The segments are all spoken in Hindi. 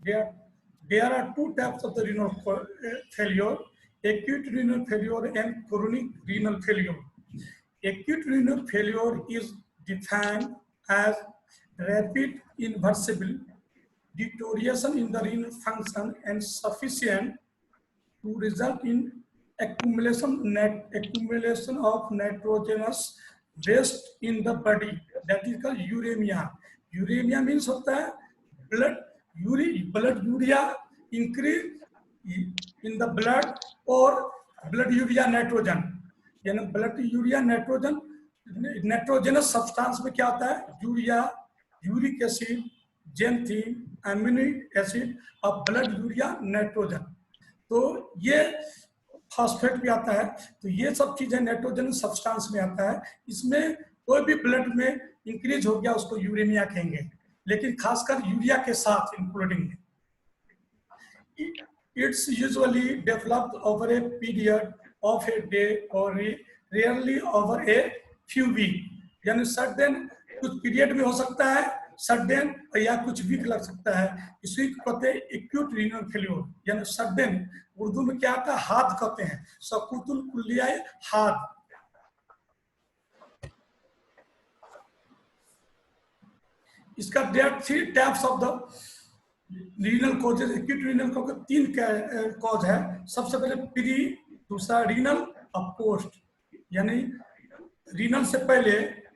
there, there are two types of the renal failure: acute renal failure and chronic renal failure. Acute renal failure is defined as rapid irreversible deterioration in the renal function and sufficient to result in accumulation of nitrogenous waste in the body. That is called uremia. Uremia means होता है blood urea increase in the blood or blood urea nitrogen. यानी blood urea nitrogen nitrogenous substance में क्या होता है? Urea, uric acid, xanthine, amino acid और ब्लड यूरिया नाइट्रोजन। तो ये फॉस्फेट भी आता है। तो ये सब चीजें नाइट्रोजन सब्सटेंस में आता है। इसमें कोई भी ब्लड में इंक्रीज हो गया उसको यूरेमिया कहेंगे, लेकिन खासकर यूरिया के साथ including. It's usually developed over a period of a day or rarely over a few weeks. यानी सडन कुछ पीरियड में हो सकता है, सडन या कुछ वीक लग सकता है। इसी को कहते हैं एक्यूट रीनल फेल्योर, यानी सडन। उर्दू में क्या आता है? हाथ कहते हैं, सकुतुल कुल्लियाए हाथ। इसका there three types of the renal causes. Acute renal को तीन कॉज है। सबसे पहले प्री, दूसरा रीनल और पोस्ट। यानी रीनल से पहले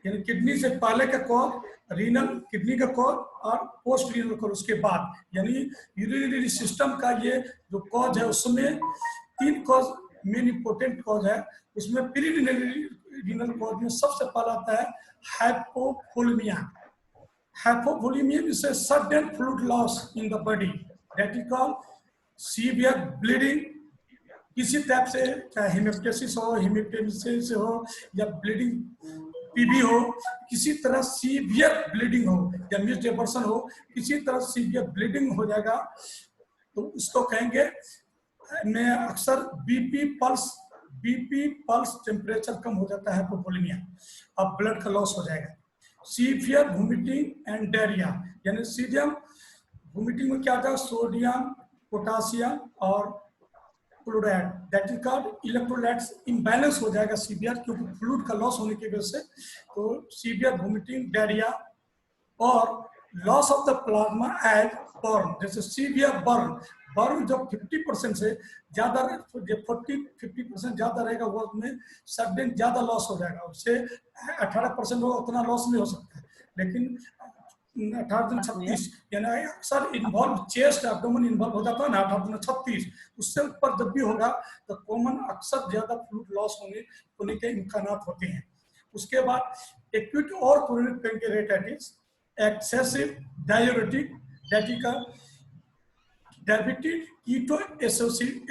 यानी किडनी से पहले का कॉज रीनल, किडनी का कॉज, और पोस्ट रीनल कॉज उसके बाद। यानी यूरिनरी सिस्टम का ये जो कॉज है उसमें तीन कॉज मेन इंपोर्टेंट कॉज है। उसमें प्री रीनल कॉज में सबसे पहला आता है hypovolaemia. Hypovolemia is a sudden fluid loss in the body that is called severe bleeding। किसी टाइप से, चाहे हेमेप्टाइटिस हो, हेमेप्टाइटिस हो या ब्लीडिंग पीबी हो, किसी तरह सीवियर ब्लीडिंग हो या मिसडाइवर्सन हो, किसी तरह सीवियर ब्लीडिंग हो जाएगा तो उसको कहेंगे। में अक्सर बीपी पल्स टेम्परेचर कम हो जाता है हाइपोवोलेमिया, अब ब्लड का लॉस हो जाएगा। सीवियर वोमिटिंग एंड डायरिया, यानी सीवियर वोमिटिंग में क्या होता है? सोडियम, पोटासियम और chloride, that is called electrolytes imbalance हो जाएगा सीवियर, क्योंकि फ्लूइड का लॉस होने की वजह से। तो सीवियर वोमिटिंग, डायरिया और loss of the plasma as burn. जैसे सीवियर बर्न जब 50% से ज्यादा, जब 40-50% ज्यादा रहेगा वो में सडन ज्यादा लॉस हो जाएगा। उससे 18% होगा उतना लॉस नहीं हो सकता है, लेकिन 18-36 यानी अक्सर इन्वॉल्व चेस्ट एब्डोमेन इन्वॉल्व हो जाता है ना, 18-36 उससे ऊपर जब भी होगा तो कॉमन अक्सर ज्यादा फ्लूइड लॉस होने के इम्कानात होते हैं। उसके बाद एक्यूट और chronic pancreatitis, excessive diuretic, diabetes keto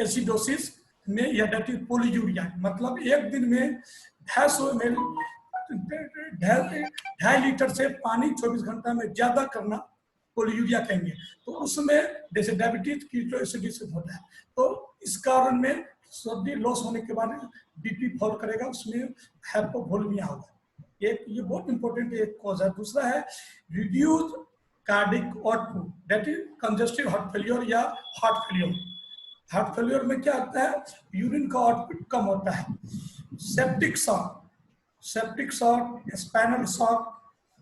acidosis में, या डायबिटीज पोलीयूरिया, मतलब एक दिन में 2.5 लीटर से पानी 24 घंटा में ज्यादा करना पोलीयूरिया कहेंगे। तो उसमें जैसे डायबिटीज कीटो एसिडोसिस होता है, तो इस कारण में सर्दी लॉस होने के बाद बीपी फॉल करेगा, उसमें हाइपोवोलेमिया होगा। एक ये बहुत इंपॉर्टेंट एक कॉज है। दूसरा है reduce cardiac output, that is congestive heart failure या हार्ट फेलियर। हार्ट फेलियर में क्या होता है? यूरिन का आउटपुट कम होता है। Septic shock, spinal shock.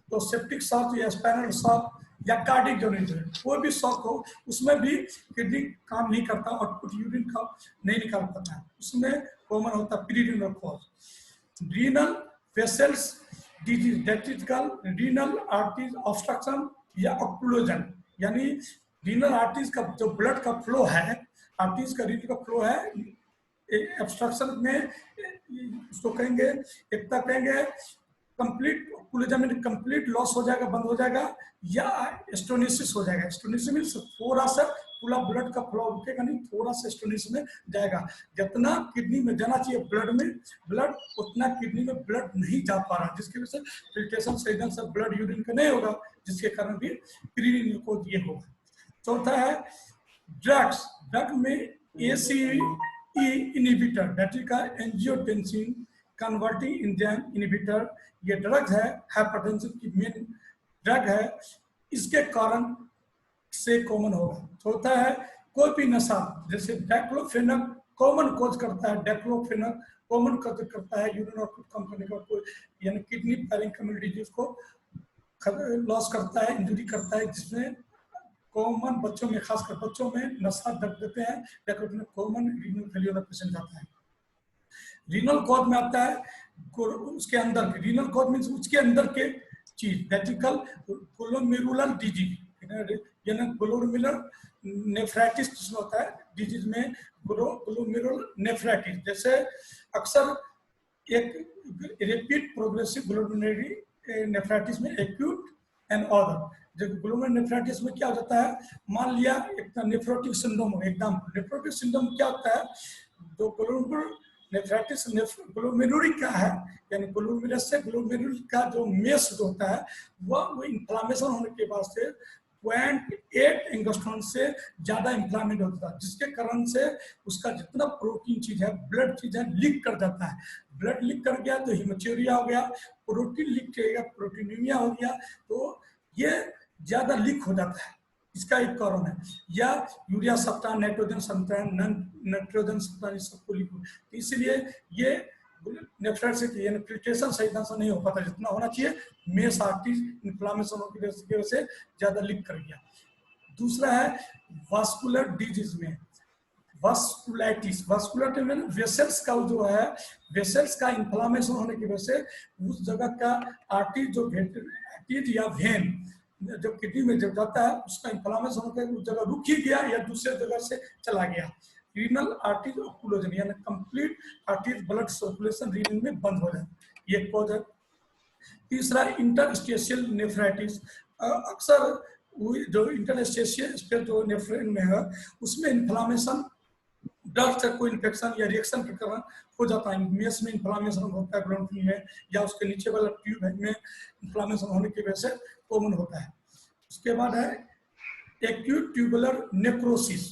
तो सेप्टिक शॉक या स्पाइनल शॉक या कार्डिक जोनेटर, कोई भी शॉक हो उसमें भी किडनी काम नहीं करता, आउटपुट यूरिन का नहीं निकाल पाता है, उसमें कॉमन होता है pre renal cause. Renal vessels disease, that is called renal arteries obstruction या ऑक्लूजन। यानी रीनल आर्टरीज का जो ब्लड का फ्लो है, आर्टरीज का रीनल का फ्लो है, ऑब्स्ट्रक्शन में उसको कहेंगे, एक तक कहेंगे कंप्लीट ऑक्लूजन में कंप्लीट लॉस हो जाएगा, बंद हो जाएगा, या स्टोनिसिस हो जाएगा। स्टोनिसिस मींस थोड़ा सा पूरा ब्लड का फ्लो रुकेगा नहीं, थोड़ा सा स्टोनिसिस में जाएगा। जितना किडनी में जाना चाहिए ब्लड उतना किडनी में ब्लड नहीं जा पा रहा, जिसकी वजह से फिल्ट्रेशन सही से ब्लड यूरिन का नहीं होगा, जिसके कारण भी प्री रीनल कॉज ये होगा। चौथा है ड्रग में ACE इनहिबिटर, दैट इज का एंजियोटेंसिन कन्वर्टिंग एंजाइम इनहिबिटर। ये ड्रग है हाइपरटेंशन की मेन ड्रग है। इसके कारण से कॉमन होगा। चौथा है कोई भी नशा, जैसे डाइक्लोफेनक कॉमन कॉज करता है, डाइक्लोफेनक कॉमन कॉज करता है यूरिन आउटपुट कम करने का, कोई यानी किडनी पैरेंकाइमल डिजीज को लॉस करता है, इंजरी करता है, जिसमें कॉमन बच्चों में, खासकर बच्चों में नशा दब देते हैं, डाइक्लोफेनक कॉमन रीनल फेलियर में पेशेंट जाता है। रीनल कॉज में आता है उसके अंदर के, रीनल कॉज मींस उसके अंदर के चीज, दैटिकल ग्लोमेरुलर डिजीज, यानी ग्लोमेरुलर नेफ्राइटिस जिसमें होता है डिजीज में, ग्लोमेरुलर नेफ्राइटिस। जैसे अक्सर एक रिपीट प्रोग्रेसिव ग्लोमेरुलर नेफ्राइटिस में एक्यूट एंड ऑर्डर, जब ग्लोमेरुलर नेफ्राइटिस में क्या हो जाता है, मान लिया एक नेफ्रोटिक सिंड्रोम हो, एकदम नेफ्रोटिक सिंड्रोम क्या होता है, जो ग्लोमेरुलर नेफ्राइटिस ग्लोमेरुलर का है, यानी ग्लोमेरुलस से ग्लोमेरुल का जो मेश होता है वो इन्फ्लामेशन होने के बाद से 0.8 एंगस्ट्रॉन से ज्यादा इन्फ्लामेट होता है, जिसके कारण से उसका जितना प्रोटीन चीज है, ब्लड चीज है, लीक कर जाता है। ब्लड लीक कर गया तो हिमोचूरिया हो गया, प्रोटीन लीक करेगा प्रोटीनीमिया हो गया, तो ये ज्यादा लीक हो जाता है, इसका एक कारण है। या यूरिया सप्ताह, नाइट्रोजन सप्ताह, नाइट्रोजन सप्ताह, सबको लीक, तो इसलिए ये नेफ्राइटिस फिल्ट्रेशन सही ढंग से नहीं हो पाता जितना होना चाहिए, मेस आर्टरी इन्फ्लामेशन की वजह से ज्यादा लीक कर गया। दूसरा है वास्कुलर डिजीज में वास्कुलाइटिस, वास्कुलर में वेसल्स का जो है, वेसल्स का इन्फ्लामेशन होने की वजह से उस जगह का आर्टरी जो आर्टरी या वेन जब किडनी में जब जाता है उसका इन्फ्लामेशन होकर उस जगह रुक ही गया या दूसरे जगह से चला गया। रीनल आर्टरी ऑक्लूजन यानी complete artery blood circulation renal में बंद हो जाए, ये कॉज है। तीसरा इंटरस्टेशियल नेफ्राइटिस, अक्सर जो इंटरस्टेशियल स्पेस जो नेफ्रॉन में है उसमें इन्फ्लामेशन, डर से कोई इन्फेक्शन या रिएक्शन के कारण हो जाता है, मेस में इन्फ्लामेशन होता है, ब्रोंकियल में या उसके नीचे वाला ट्यूब में इन्फ्लामेशन होने की वजह से कॉमन होता है। उसके बाद है acute tubular necrosis,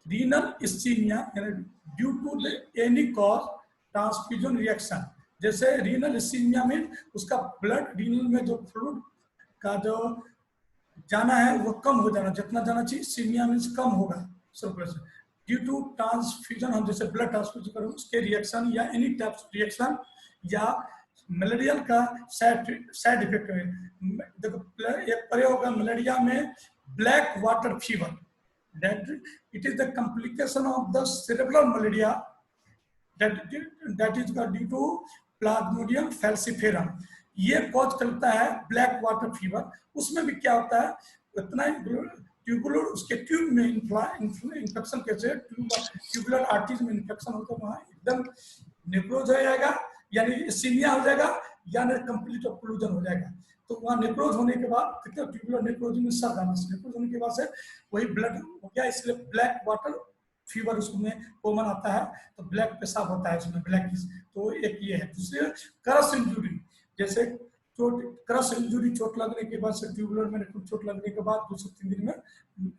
renal ischaemia due to any cause transfusion reaction. जैसे रीनल इस्कीमिया में उसका ब्लड रीनल में जो फ्लूइड का जो जाना है वो कम हो जाना, जितना जाना चाहिए इस्कीमिया में कम होगा सर्कुलेशन ड्यू टू ट्रांसफ्यूजन। हम जैसे ब्लड ट्रांसफ्यूजन करें उसके रिएक्शन या एनी टाइप रिएक्शन, या मलेरिया का साइड इफेक्ट है। देखो एक प्रयोग है मलेरिया में black water fever, that it is the complication of the cerebral malaria that is due to Plasmodium falciparum, ये कॉज करता है ब्लैक वाटर फीवर। उसमें भी क्या होता है, इतना ट्यूबुलर उसके ट्यूब में इन्फेक्शन कैसे, ट्यूबुलर आर्टरीज में इन्फेक्शन होता है, वहाँ एकदम नेक्रोज हो जाएगा, यानी इस्कीमिया हो जाएगा, यानी कंप्लीट ऑक्लूजन हो जाएगा। तो वहाँ नेक्रोज होने के बाद कितना ट्यूबुलर नेक्रोज में सर जाना, नेक्रोज होने के बाद से वही ब्लड हो गया, इसलिए ब्लैक वाटर फीवर उसमें कॉमन आता है, तो ब्लैक पेशाब होता है उसमें, ब्लैक, तो एक ये है। दूसरे क्रश इंजुरी, जैसे चोट, क्रश इंजुरी चोट लगने के बाद से ट्यूबुलर में चोट लगने के बाद 2 से 3 दिन में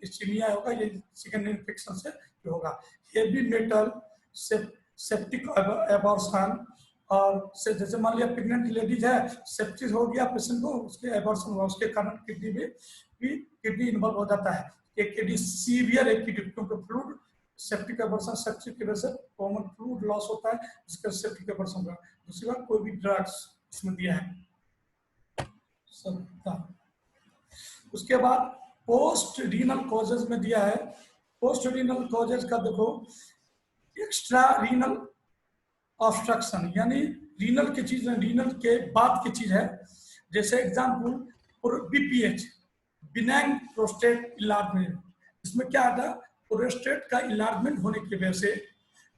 इस्कीमिया होगा, ये सेकेंडरी इन्फेक्शन से होगा। हेवी मेटल सेप्टिक एबॉर्शन, और से जैसे मान लिया प्रेग्नेंट लेडीज है, सेप्टिस हो गया पेशेंट को, उसके एबॉर्शन हुआ, उसके कारण किडनी में भी किडनी इन्वॉल्व हो जाता है, एक किडनी सीवियर एक किडनी, क्योंकि फ्लूइड सेप्टिक एबॉर्शन, सेप्टिक की वजह से कॉमन फ्लूइड लॉस होता है जिसका सेप्टिक एबॉर्शन होगा। दूसरी बात कोई भी ड्रग्स इसमें दिया है सबका। उसके बाद पोस्ट रीनल कॉजेज में दिया है, पोस्ट रीनल कॉजेज का देखो, एक्स्ट्रा रीनल ऑब्स्ट्रक्शन, यानी रीनल की चीज, रीनल के बाद की चीज है। जैसे example BPH, benign prostate enlargement, इसमें क्या आता है, प्रोस्टेट का इलार्जमेंट होने की वजह से,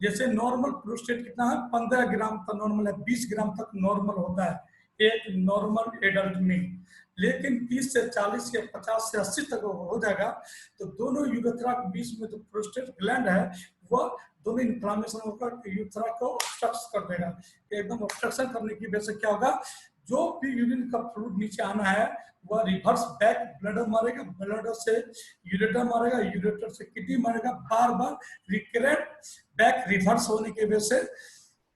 जैसे नॉर्मल प्रोस्टेट कितना है, 15 ग्राम तक नॉर्मल है, 20 ग्राम तक नॉर्मल होता है एक नॉर्मल एडल्ट में, लेकिन 30 से 40 या 50 से 80 तक हो जाएगा, तो दोनों यूरेथ्रा के बीच में जो प्रोस्टेट ग्लैंड है वह दोनों इन्फ्लामेशन होकर यूरेथ्रा को ऑब्स्ट्रक्ट कर देगा। एकदम ऑब्स्ट्रक्शन करने की वजह से क्या होगा, जो भी यूरिन का फ्लूइड नीचे आना है वह रिवर्स बैक ब्लडर मारेगा, ब्लडर से यूरेटर मारेगा, यूरेटर से किडनी मारेगा, बार बार रिकरेंट बैक रिवर्स होने की वजह से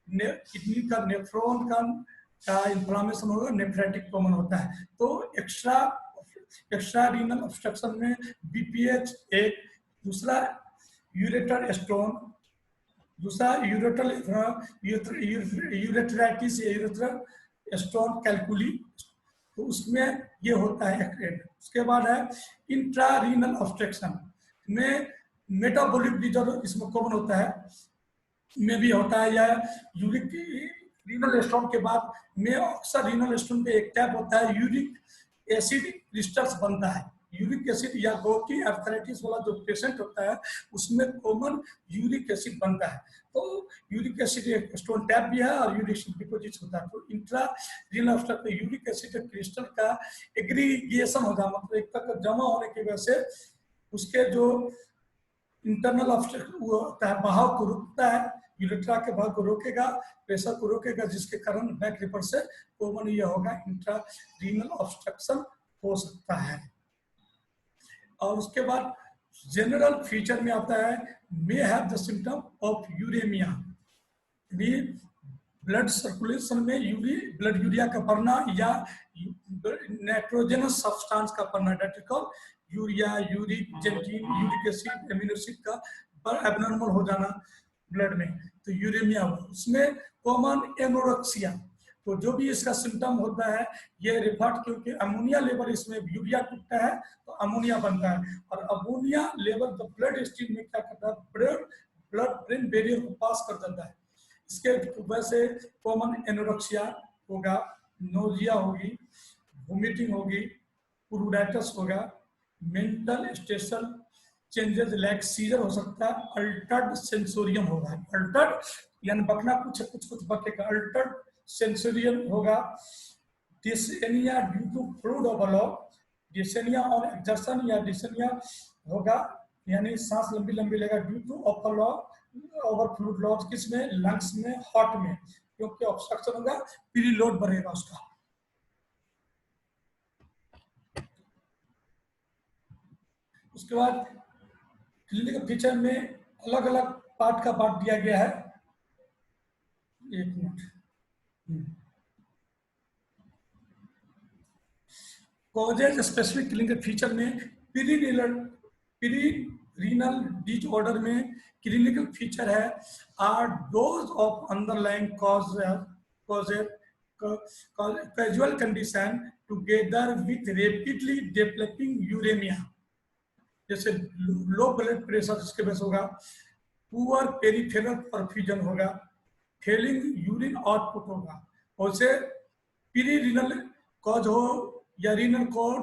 किडनी का नेफ्रॉन का इन्फ्लामेशन होगा, नेफ्राइटिक कॉमन होता है। तो एक्स्ट्रा एक्स्ट्रा रीनल ऑब्स्ट्रक्शन में बीपीएच एक, दूसरा यूरेटर स्टोन, दूसरा यूरेटराइटिस यूरेथ्रल स्टोन कैलकुली, तो उसमें ये होता है एक। उसके बाद है इंट्रारीनल ऑब्स्ट्रक्शन में मेटाबॉलिक डिजॉर्डर इसमें कॉमन होता है, में भी होता है, या यूरिक रीनल स्टोन के बाद में अक्सर रीनल स्टोन पे एक टाइप होता है यूरिक एसिड क्रिस्टल्स बनता है। यूरिक एसिड या गोटी आर्थराइटिस वाला जो पेशेंट होता है उसमें कॉमन यूरिक एसिड बनता है, तो यूरिक एसिड एक स्टोन टैप भी है और यूरिक एसिड डिपोजिट होता है। तो इंट्रा रीनल ऑब्स्ट्रक्शन में यूरिक एसिड क्रिस्टल का एग्रीगेशन होगा, मतलब एक तक जमा होने की वजह से उसके जो इंटरनल ऑब्स्ट्रक्शन वो होता है बहाव को रोकता है, यूरेट्रा के भाग को रोकेगा, प्रेशर को रोकेगा, जिसके कारण बैक रिपर से कॉमन ये होगा इंट्रा रीनल ऑब्स्ट्रक्शन हो सकता है। और उसके बाद जनरल फीचर में आता है may have the symptom of uraemia, blood circulation में ब्लड यूरिया का बढ़ना या नाइट्रोजनस सब्सटेंस का बढ़ना, that is called urea, uric xanthine, uric acid, amino acid का एबनॉर्मल हो जाना ब्लड में, तो यूरेमिया हुआ। उसमें कॉमन एनोरेक्सिया, तो जो भी इसका सिम्टम होता है ये रिफर्ड, क्योंकि अमोनिया लेवल इसमें यूरिया टूटता है तो अमोनिया बनता है, और ammonia level the blood stream में क्या करता है, ब्लड ब्रेन बैरियर को पास कर देता है। इसके वजह से कॉमन एनोरेक्सिया होगा, नोजिया होगी, वोमिटिंग होगी, प्लूराइटिस होगा, mental station changes like seizure हो सकता है, अल्टर्ड सेंसोरियम होगा, अल्टर्ड यानी बकना कुछ बकेगा, अल्टर्ड सेंसोरियम होगा, dyspnoea due to fluid overload, dyspnoea on exertion या डिसनिया होगा, यानी सांस लंबी लंबी लेगा due to over fluid loss, किसमें, लंग्स में, हार्ट में, क्योंकि ऑब्स्ट्रक्शन होगा, पीरी लोड बढ़ेगा उसका। उसके बाद क्लिनिकल फीचर में अलग अलग पार्ट का बांट दिया गया है, एक minute, causes specific clinical feature में रीनल डिसऑर्डर में क्लिनिकल फीचर है are those of underlying casual condition together with rapidly developing uraemia, जैसे लो ब्लड प्रेशर इसके वजह होगा, पुअर पेरिफेरल परफ्यूजन होगा, फेलिंग यूरिन आउटपुट होगा, और से पीरी रीनल कॉज हो या रीनल कॉज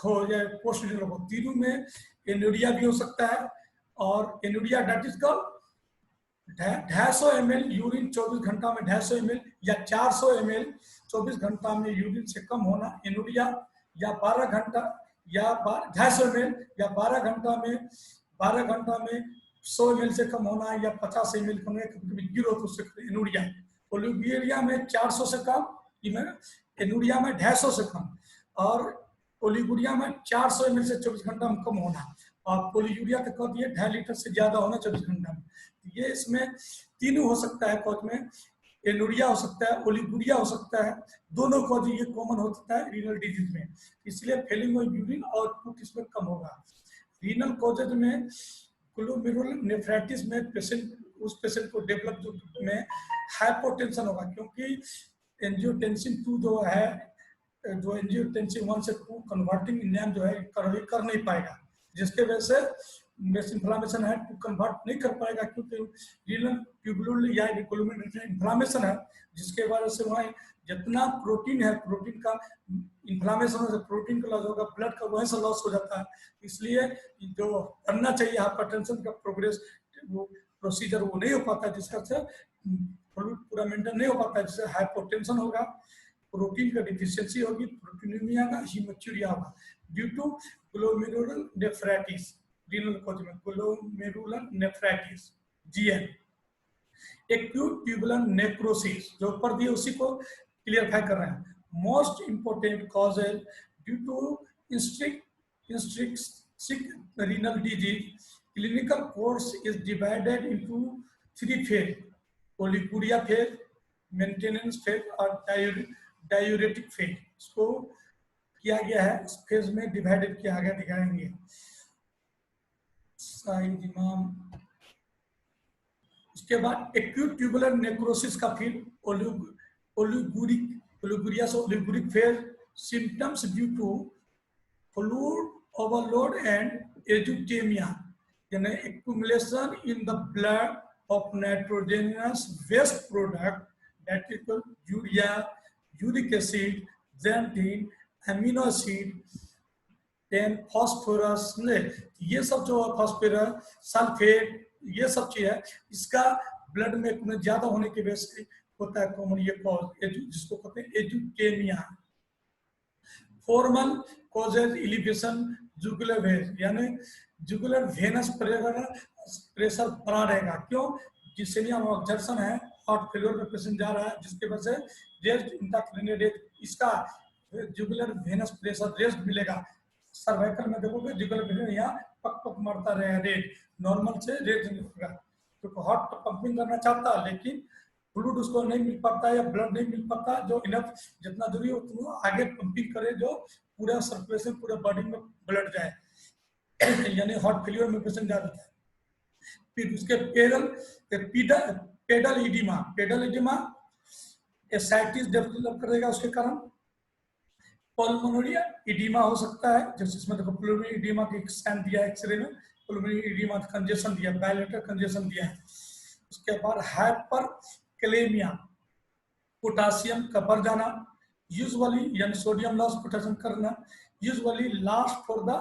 हो या पोस्ट रीनल हो, तीनों में एनोडिया भी हो सकता है, और anuria that is called 250 ml urine 24 घंटा में 250 ml या 400 ml 24 घंटा में यूरिन से कम होना एनोडिया, या 12 घंटा या 250 ml या 12 घंटा में 100 ml से कम होना, या 50 ml कम होना, गिरो तो उससे एनोडिया। ओलिगोरिया में 400 से कम, एनोडिया में 250 से कम, और ओलिगोरिया में 400 ml से 24 घंटा में कम होना, और पोलियूरिया का कद ये 2.5 लीटर से ज्यादा होना 24 घंटा में। ये इसमें तीनों हो सकता है कॉज में, एनोरिया हो सकता है, ओलिगोरिया हो सकता है, दोनों कॉज ये कॉमन हो सकता है रीनल डिजीज में, इसलिए फेलिंग ऑफ यूरिन आउटपुट इसमें कम होगा। रीनल कॉजेज में ग्लोमेरुलोनेफ्राइटिस में उस पेशेंट को डेवलप में हाइपोटेंशन होगा, क्योंकि एंजियोटेंसिन 2 जो है, जो एंजियोटेंसिन 1 से 2 कन्वर्टिंग एंजाइम जो है कर नहीं पाएगा, जिसके वजह से इन्फ्लामेशन है, टू कन्वर्ट नहीं कर पाएगा, क्योंकि रीनल ट्यूबुलर या इन्फ्लामेशन है, जिसके वजह से वहाँ जितना प्रोटीन है, प्रोटीन का इन्फ्लामेशन हो, प्रोटीन का लॉस होगा, ब्लड का वहीं से लॉस हो जाता है, इसलिए जो करना चाहिए हाइपरटेंशन का प्रोग्रेस वो प्रोसीजर वो नहीं हो पाता, जिसका से पूरा मेंटेन नहीं हो पाता, जिससे हाइपोटेंशन होगा, प्रोटीन का डिफिशियंसी होगी, प्रोटीनीमिया का, हीमोचूरिया होगा due to glomerular nephritis, renal cause में glomerular nephritis GN, acute tubular necrosis जो ऊपर दिए उसी को क्लियरफाई कर रहे हैं, most important causes due to intrinsic renal disease, clinical course is divided into 3 phase, oliguria phase, maintenance phase और डायूरेटिक फेज। इसको किया गया है, इस फेज में डिवाइडेड किया गया, दिखाएंगे। उसके बाद एक्यूट ट्यूबुलर नेक्रोसिस का फिर oliguric phase, symptoms due to fluid overload and azotaemia, यानी accumulation in the blood of nitrogenous waste product that is urea, uric acid, xanthine, amino acid, then phosphorus, ये सब जो फॉस्फोरस, सल्फेट, ये सब चीज है, इसका ब्लड में ज्यादा होने की वजह से होता है कॉमन ये कॉज, जिसको कहते हैं azotaemia. Formal causes elevation jugular vein, यानी जुगुलर वेनस प्रेशर बढ़ा रहेगा, क्यों? जिसेनियम ऑब्जर्शन है, हार्ट फेलियर में पेशेंट जा रहा है, जिसके वजह से रेस्ट इंट्राक्रेनियल, इसका जुगुलर वेनस प्रेशर रेस्ट मिलेगा। सर्वाइकल में देखोगे जुगुलर वेनस यहाँ पक पक मारता रहेगा, रेट नॉर्मल से रेट नहीं होगा, तो हार्ट पंपिंग करना चाहता है लेकिन फ्लूइड उसको नहीं मिल पाता है या ब्लड नहीं मिल पाता, जो इनफ जितना जरूरी हो उतना आगे पंपिंग करे, जो पूरा सर्कुलेशन पूरे बॉडी में ब्लड जाए, यानी हार्ट फेलियर में पेशेंट जा रहा है। फिर उसके पेडल इडिमा एसाइटिस डेवलप करेगा, उसके कारण पल्मोनरी इडिमा हो सकता है, जैसे इसमें देखो पल्मोनरी इडिमा की स्कैन दिया है, एक्सरे में पल्मोनरी इडिमा कंजेशन दिया, बायलेटर कंजेशन दिया है। उसके बाद हाइपर कैलेमिया, पोटासियम का बढ़ जाना, यूजुअली यानी सोडियम लॉस, पोटेशियम करना, usually last for the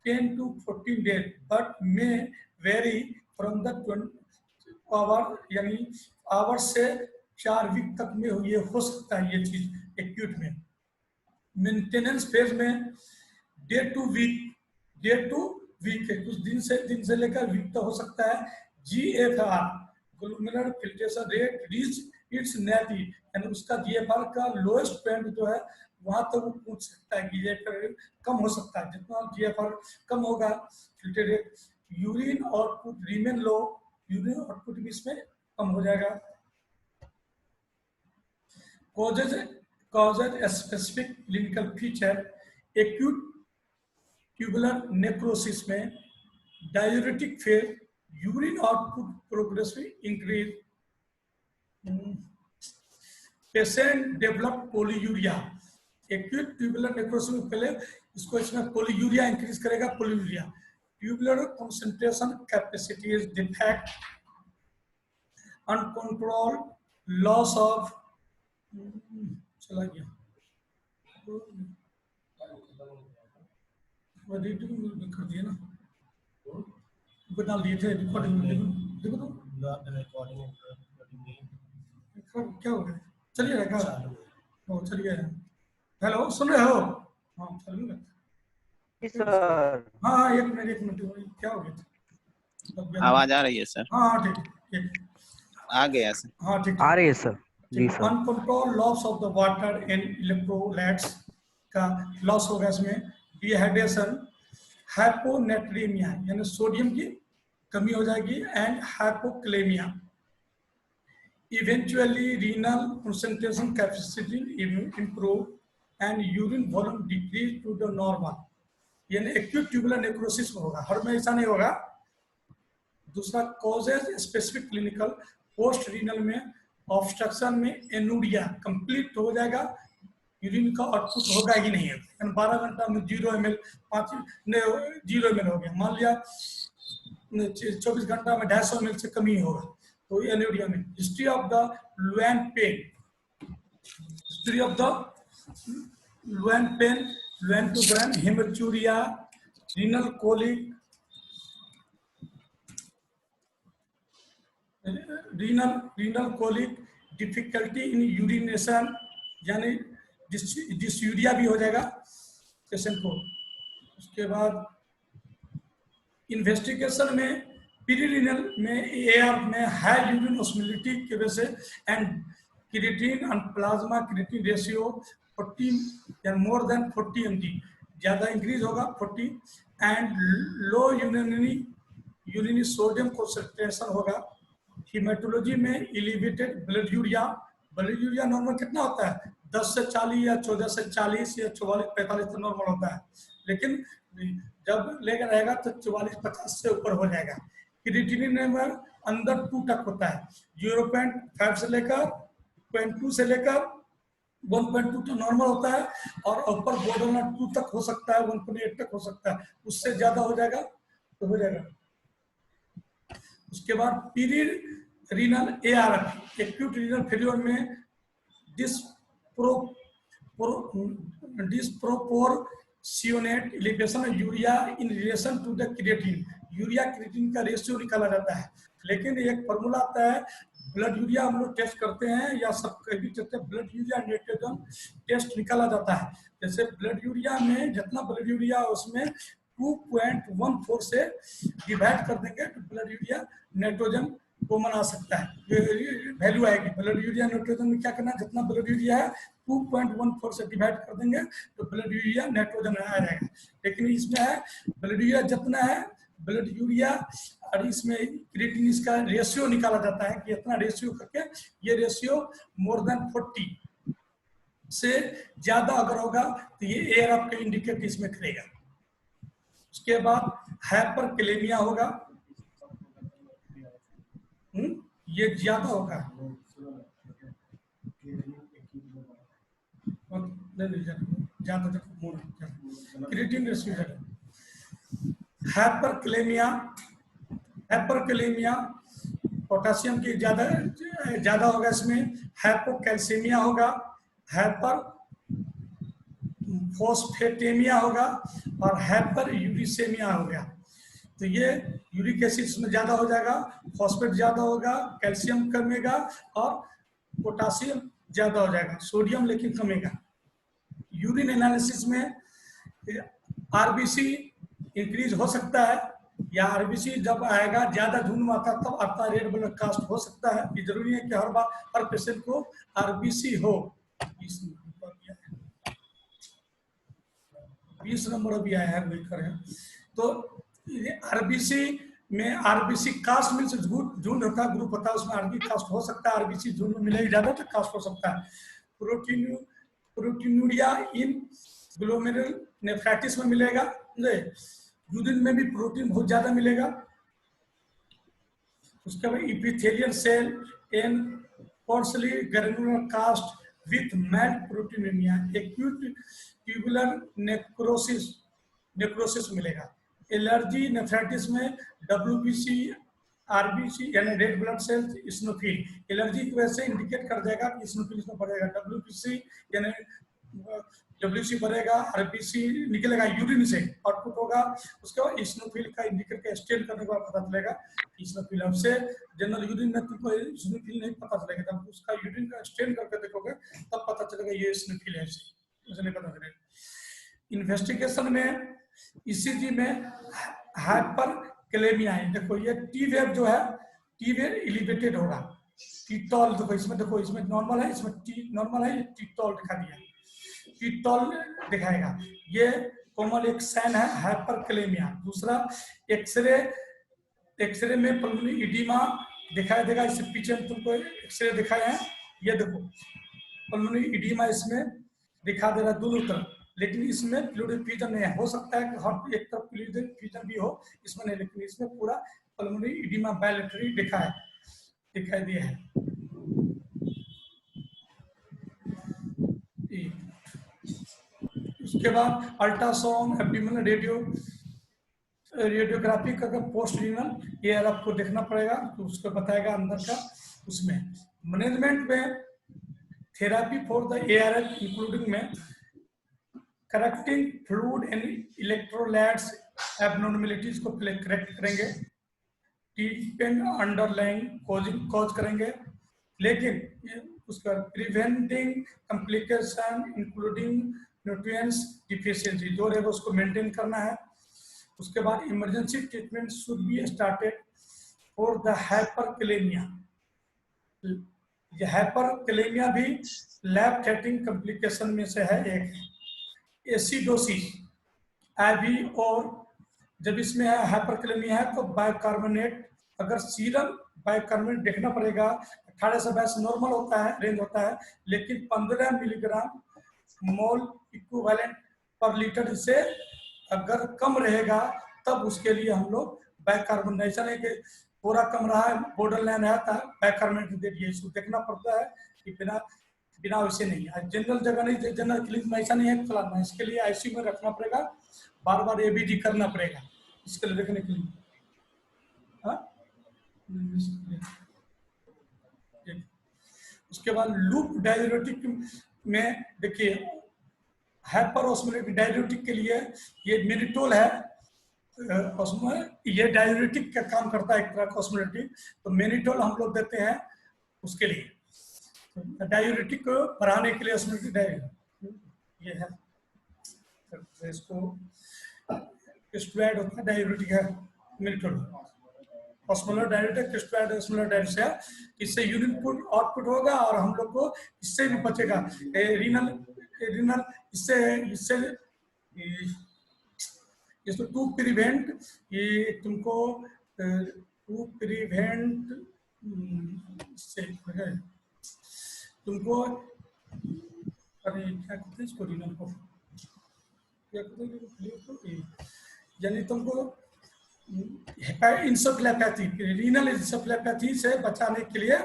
10 to 14 days but may vary from the 20 our, यानी आवर से 4 वीक तक में ये हो सकता है, ये चीज एक्यूट में। मेंटेनेंस फेज में डे टू वीक है, कुछ दिन से लेकर वीक तक हो सकता है। GFR glomerular filtration rate reach its nadir, यानी उसका GFR का लोएस्ट पॉइंट जो है वहां तक वो पूछ सकता है कि GFR कम हो सकता है, जितना GFR कम होगा filter rate, urine output remain low, urine output भी इसमें कम हो जाएगा। Causes specific clinical feature, acute tubular necrosis में diuretic phase, urine output progressive increase, patient develop polyuria. Acute tubular necrosis में पहले इसको इसमें पोलीयूरिया इंक्रीज करेगा, polyuria, tubular concentration capacity is defect, uncontrolled loss of, चला गया कर दिया ना, बना लिए थे रिकॉर्डिंग, देखो तो क्या हो गया, चलिए रहेगा, चलिए, हेलो सुन रहे हो? हाँ चलिए सर। हाँ एक मिनट क्या हो गया? आवाज आ रही है सर? हाँ ठीक आ गया सर। हाँ ठीक आ रही है sir ji sir. Uncontrolled loss of the water and electrolytes का लॉस होगा इसमें, डिहाइड्रेशन, हाइपोनेट्रीमिया यानी सोडियम की कमी हो जाएगी, and hypokalaemia, eventually renal concentration capacity improve and urine volume decrease to the normal, यानी एक्यूट ट्यूबुलर नेक्रोसिस में होगा, हर में ऐसा नहीं होगा। दूसरा causes specific clinical, post renal में ऑब्स्ट्रक्शन में एनूरिया कंप्लीट हो जाएगा, यूरिन का आउटपुट होगा ही नहीं है, 12 घंटा में 0 ml 0 ml हो गया, मान लिया 24 घंटा में 250 ml से कम ही होगा, तो एनूरिया में। History of the loin pain, loin to brain, haematuria, renal colic, renal colic, difficulty in urination, यानी डिस्यूरिया भी हो जाएगा पेशेंट को। उसके बाद इन्वेस्टिगेशन में पीरीरिनल में एआर में हाई यूरिन ऑस्मोलिटी की वजह से and creatine and plasma creatine ratio 40 या मोर देन 40 mg, ज्यादा इंक्रीज होगा 40, and low urinary sodium concentration होगा। हीमेटोलॉजी में एलिवेटेड ब्लड यूरिया नॉर्मल कितना होता है 10 से 40 या 14 से 40 या 44-45 तो नॉर्मल होता है, लेकिन जब लेकर रहेगा तो 44-50 से ऊपर हो जाएगा। क्रिएटिनिन में अंदर 2 तक होता है, 0.5 से लेकर 0.2 से लेकर 1.2 तो नॉर्मल होता है, और ऊपर बॉर्डर में 2 तक हो सकता है, 1.8 तक हो सकता है, उससे ज्यादा हो जाएगा तो हो जाएगा। उसके बाद pre renal ARF, acute renal failure में disproportionate elevation of urea in relation to the creatine, urea creatine का रेशियो निकाला जाता है। लेकिन एक फॉर्मूला आता है, ब्लड यूरिया हम लोग टेस्ट करते हैं या सब कभी करते हैं, ब्लड यूरिया नाइट्रोजन टेस्ट निकाला जाता है। जैसे ब्लड यूरिया में जितना ब्लड यूरिया उसमें 2.14 से डिवाइड कर देंगे तो ब्लड यूरिया नाइट्रोजन कॉमन आ सकता है, वैल्यू आएगी। ब्लड यूरिया नाइट्रोजन में क्या करना है, जितना ब्लड यूरिया है 2.14 से डिवाइड कर देंगे तो ब्लड यूरिया नाइट्रोजन आ जाएगा। लेकिन इसमें है ब्लड यूरिया जितना है ब्लड यूरिया और इसमें क्रिएटिन, इसका रेशियो निकाला जाता है कि इतना रेशियो करके, ये रेशियो मोर देन 40 से ज्यादा अगर होगा तो ये ARF का इंडिकेट इसमें करेगा। उसके बाद हाइपरकैलेमिया होगा, ये ज्यादा होगा, ज्यादा क्रिएटिन रेशियो हाइपरकैलेमिया पोटेशियम की ज्यादा होगा इसमें। हाइपोकैल्सीमिया होगा, हाइपर फॉस्फेटेमिया होगा और हाइपर यूरिसेमिया हो गया। तो ये यूरिक एसिड इसमें ज्यादा हो जाएगा, फॉस्फेट ज्यादा होगा, कैल्शियम कमेगा और पोटासियम ज्यादा हो जाएगा, सोडियम लेकिन कमेगा। यूरिन एनालिसिस में RBC इंक्रीज हो सकता है, या RBC जब आएगा ज्यादा झुंड में आता तब आपका रेड ब्लड कास्ट हो सकता है। ये जरूरी है कि हर बार हर पेशेंट को RBC हो। 20 नंबर अभी आया है, वेट करें। तो RBC में RBC कास्ट मीन्स झुंड होता है, ग्रुप होता है, उसमें RBC कास्ट हो सकता है, RBC झुंड में मिलेगा ज्यादा तो कास्ट हो सकता है। प्रोटीनूरिया इन ग्लोमेरुलर नेफ्राइटिस में मिलेगा, यूरिन में भी प्रोटीन बहुत ज्यादा मिलेगा। उसके बाद epithelial cell and coarsely granular cast with mild proteinaemia, acute tubular necrosis मिलेगा। एलर्जी नेफ्राइटिस में WBC RBC यानी red blood cells eosinophil, allergy की वजह से इंडिकेट कर देगा कि इस्नोफिल इसमें बढ़ेगा। WBC यानी WBC बढ़ेगा, RBC निकलेगा यूरिन से आउटपुट होगा, उसके बाद इस्नोफिल का इंडिकेट का स्टेन करने के बाद पता चलेगा इस्नोफिल। हमसे जनरल यूरिन में तुमको इस्नोफिल नहीं पता चलेगा, जब उसका यूरिन का स्टेन करके देखोगे तब पता चलेगा ये इस्नोफिल है, उसे नहीं पता चलेगा। इन्वेस्टिगेशन में ECG में हाइपरकैलेमिया है, देखो ये T वेव जो है T वेव एलिवेटेड होगा, टीटॉल देखो इसमें, देखो इसमें नॉर्मल है, इसमें T नॉर्मल है, ये टीटॉल दिखा दिया, टीटॉल दिखाएगा। ये कॉमन एक साइन है हाइपरकैलेमिया। दूसरा एक्सरे में पल्मोनरी एडिमा दिखाई देगा, इससे पीछे में तुमको एक्सरे दिखाए हैं, ये देखो पल्मोनरी एडिमा इसमें दिखा दे रहा है दोनों तरफ, लेकिन इसमें फ्लूइड फ्यूजन नहीं है। हो सकता है कि हर एक तरफ फ्लूइड फ्यूजन भी हो, इसमें नहीं, लेकिन इसमें पूरा पल्मोनरी एडिमा बायलैटरली दिखाई दिया है। उसके बाद अल्ट्रासाउंड, एब्डोमिनल रेडियोग्राफी का पोस्ट रीनल, ये आपको देखना पड़ेगा, तो उसको बताएगा अंदर का। उसमें मैनेजमेंट में therapy for the ARF including में correcting fluid and electrolytes abnormalities को करेक्ट करेंगे, ट्रीटमेंट अंडरलाइंग कॉज करेंगे, लेकिन उसका preventing complication including nutrients deficiency जो रहेगा उसको मेंटेन करना है। उसके बाद emergency treatment should be started for the hyperkalaemia. ये हाइपरकैलेमिया भी लैब थ्रेटनिंग कॉम्प्लिकेशन में से है एक। एसिडोसिस IV, और जब इसमें हाइपरकैलेमिया है तो बाइकार्बोनेट, अगर सीरम बाइकार्बोनेट देखना पड़ेगा, 18 से 22 नॉर्मल होता है, रेंज होता है, लेकिन 15 मिलीग्राम मोल इक्विवेलेंट पर लीटर से अगर कम रहेगा तब उसके लिए हम लोग बाइकार्बोनेट, ऐसा नहीं कि पूरा कम रहा है, बॉर्डर लाइन है तो बाइकार्बोनेट दे दिए, इसको देखना पड़ता है कि बिना बिना वैसे नहीं है। जनरल जगह नहीं, जनरल क्लिनिक में ऐसा नहीं है फलाना, इसके लिए आईसीयू में रखना पड़ेगा, बार बार एबीडी करना पड़ेगा इसके लिए देखने के लिए। हाँ, उसके बाद लूप डाययूरेटिक में देखिए, हाइपरऑस्मोलेटिक डाययूरेटिक के लिए ये मिनिटोल है, उसमें ये डाययूरेटिक का काम करता है एक तरह का ऑस्मोलेटिक, तो मिनिटोल हम लोग देते हैं उसके लिए, तो डाययूरेटिक को बढ़ाने के लिए ऑस्मोलेटिक ये है, तो इसको स्टेरॉइड होता है, डाययूरेटिक है mannitol, osmolar diuretic steroid osmolar diuretic है, इससे यूरिन आउटपुट होगा और हम लोग को इससे भी बचेगा रीनल इससे इससे इसको टू प्रिवेंट, ये तुमको टू प्रिवेंट से तुमको, अरे क्या कहते हैं इसको, रीनल को क्या कहते हैं, यानी तुमको इंसेफ्लोपैथी, रीनल इंसेफ्लोपैथी से बचाने के लिए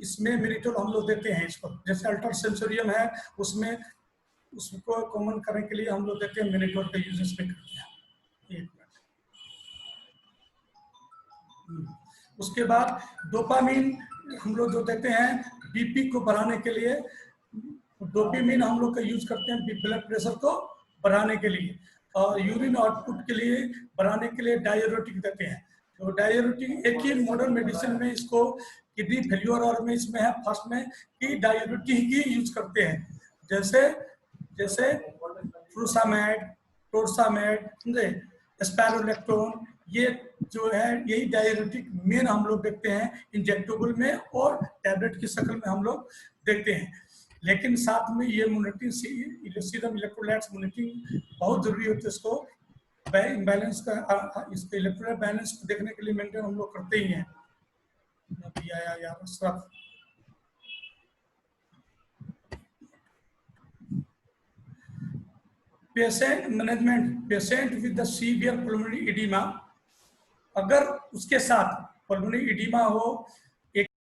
इसमें मिनिटोल हम लोग देते हैं इसको, जैसे अल्ट्रा सेंसोरियम है उसमें उसको कॉमन करने के लिए हम लोग देते हैं मिनिटोल का यूज इसमें करते हैं। उसके बाद डोपामीन हम लोग जो देते हैं बीपी को बढ़ाने के लिए, डोपामीन हम लोग का यूज करते हैं ब्लड प्रेशर को बढ़ाने के लिए, और यूरिन आउटपुट के लिए बढ़ाने के लिए डाययूरेटिक देते हैं। तो डाययूरेटिक एक ही मॉडर्न मेडिसिन में इसको किडनी फेल्योर और में इसमें है फर्स्ट में कि डाययूरेटिक ही यूज करते हैं, जैसे जैसे फ्रूसामेड, टोरसामेड, समझे, स्पाइरोलेक्टोन, ये जो है यही डाययूरेटिक मेन हम लोग देखते हैं इंजेक्टेबल में और टैबलेट की शक्ल में हम लोग देखते हैं, लेकिन साथ में ये मॉनिटरिंग सीरम इलेक्ट्रोलाइट्स मॉनिटरिंग बहुत जरूरी होती है, इसको बैलेंस का, इसके इलेक्ट्रोलाइट बैलेंस को देखने के लिए मेंटेन हम लोग करते ही हैं। अभी आया यार Ashraf, patient management, patient with the severe pulmonary oedema, अगर उसके साथ पल्मोनरी एडिमा हो